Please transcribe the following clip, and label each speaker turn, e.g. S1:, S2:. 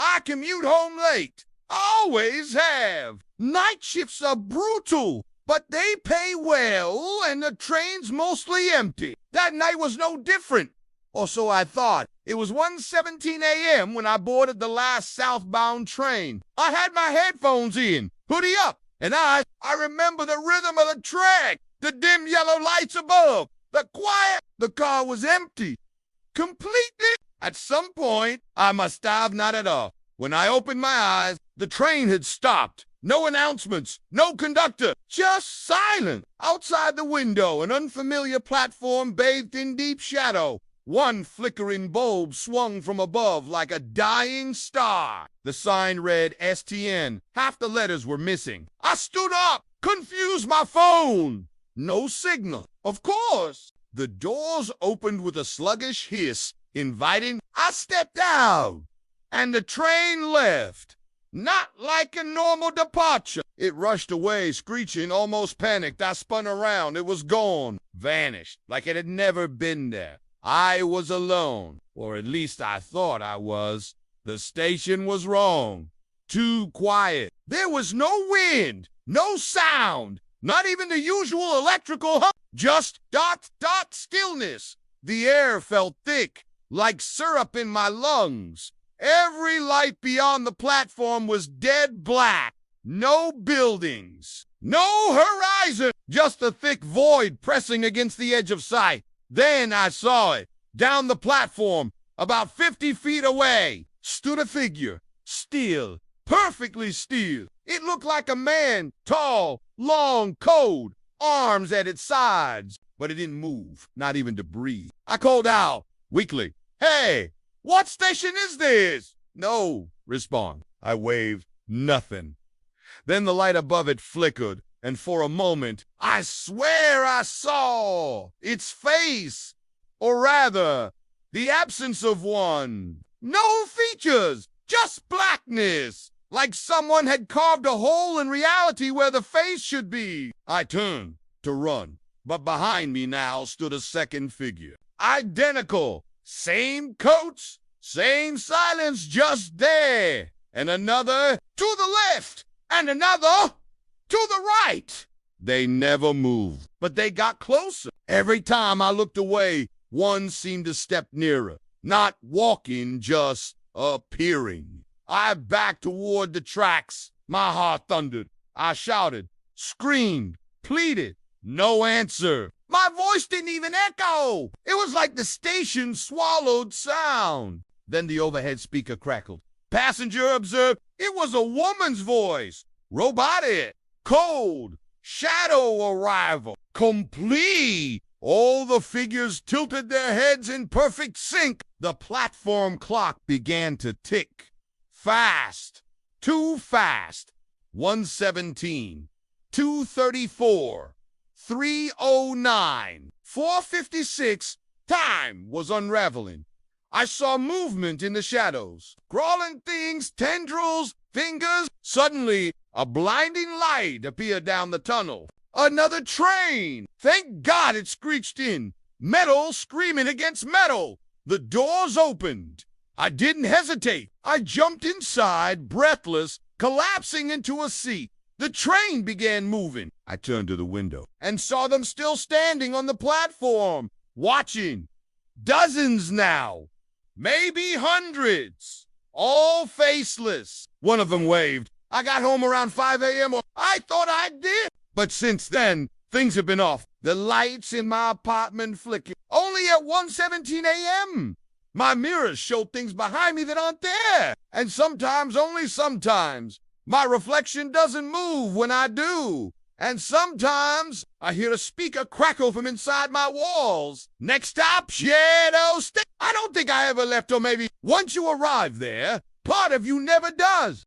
S1: I commute home late. Always have. Night shifts are brutal, but they pay well, and the train's mostly empty. That night was no different. Or so I thought. It was 1:17 a.m. when I boarded the last southbound train. I had my headphones in, hoodie up, and I remember the rhythm of the track, the dim yellow lights above, the quiet. The car was empty. Completely. At some point, I must have nodded off. When I opened my eyes, the train had stopped. No announcements, no conductor, just silence. Outside the window, an unfamiliar platform bathed in deep shadow. One flickering bulb swung from above like a dying star. The sign read STN. Half the letters were missing. I stood up, confused my phone. No signal. Of course. The doors opened with a sluggish hiss, inviting. I stepped out, and the train left. Not like a normal departure. It rushed away, screeching, almost panicked. I spun around. It was gone, vanished, like it had never been there. I was alone, or at least I thought I was. The station was wrong. Too quiet. There was no wind, no sound, not even the usual electrical hum. Just dot stillness. The air felt thick, like syrup in my lungs. Every light beyond the platform was dead black. No buildings, no horizon, just a thick void pressing against the edge of sight. Then I saw it. Down the platform, about 50 feet away, stood a figure. Still, perfectly still. It looked like a man, tall, long, cold, arms at its sides. But it didn't move, not even to breathe. I called out, weakly, "Hey, what station is this?" "No," respond. I waved, nothing. Then the light above it flickered, and for a moment, I swear I saw its face, or rather, the absence of one. No features, just blackness, like someone had carved a hole in reality where the face should be. I turned to run, but behind me now stood a second figure. Identical, same coats, same silence, just there. And another to the left, and another to the right. They never moved, but they got closer. Every time I looked away, one seemed to step nearer. Not walking, just appearing. I backed toward the tracks. My heart thundered. I shouted, screamed, pleaded. No answer. My voice didn't even echo. It was like the station swallowed sound. Then the overhead speaker crackled. Passenger observed. It was a woman's voice. Robotic. Cold, shadow arrival, complete. All the figures tilted their heads in perfect sync. The platform clock began to tick. Fast, too fast. 1:17, 2:34, 3:09, 4:56. Time was unraveling. I saw movement in the shadows. Crawling things, tendrils, fingers. Suddenly, a blinding light appeared down the tunnel. Another train! Thank God it screeched in. Metal screaming against metal. The doors opened. I didn't hesitate. I jumped inside, breathless, collapsing into a seat. The train began moving. I turned to the window and saw them still standing on the platform, watching. Dozens now. Maybe hundreds. All faceless. One of them waved. I got home around 5 a.m. or I thought I did. But since then, things have been off. The lights in my apartment flicker. Only at 1:17 a.m. My mirrors show things behind me that aren't there. And sometimes, only sometimes, my reflection doesn't move when I do. And sometimes, I hear a speaker crackle from inside my walls. Next stop, Shadow Station. I don't think I ever left, or maybe once you arrive there, part of you never does.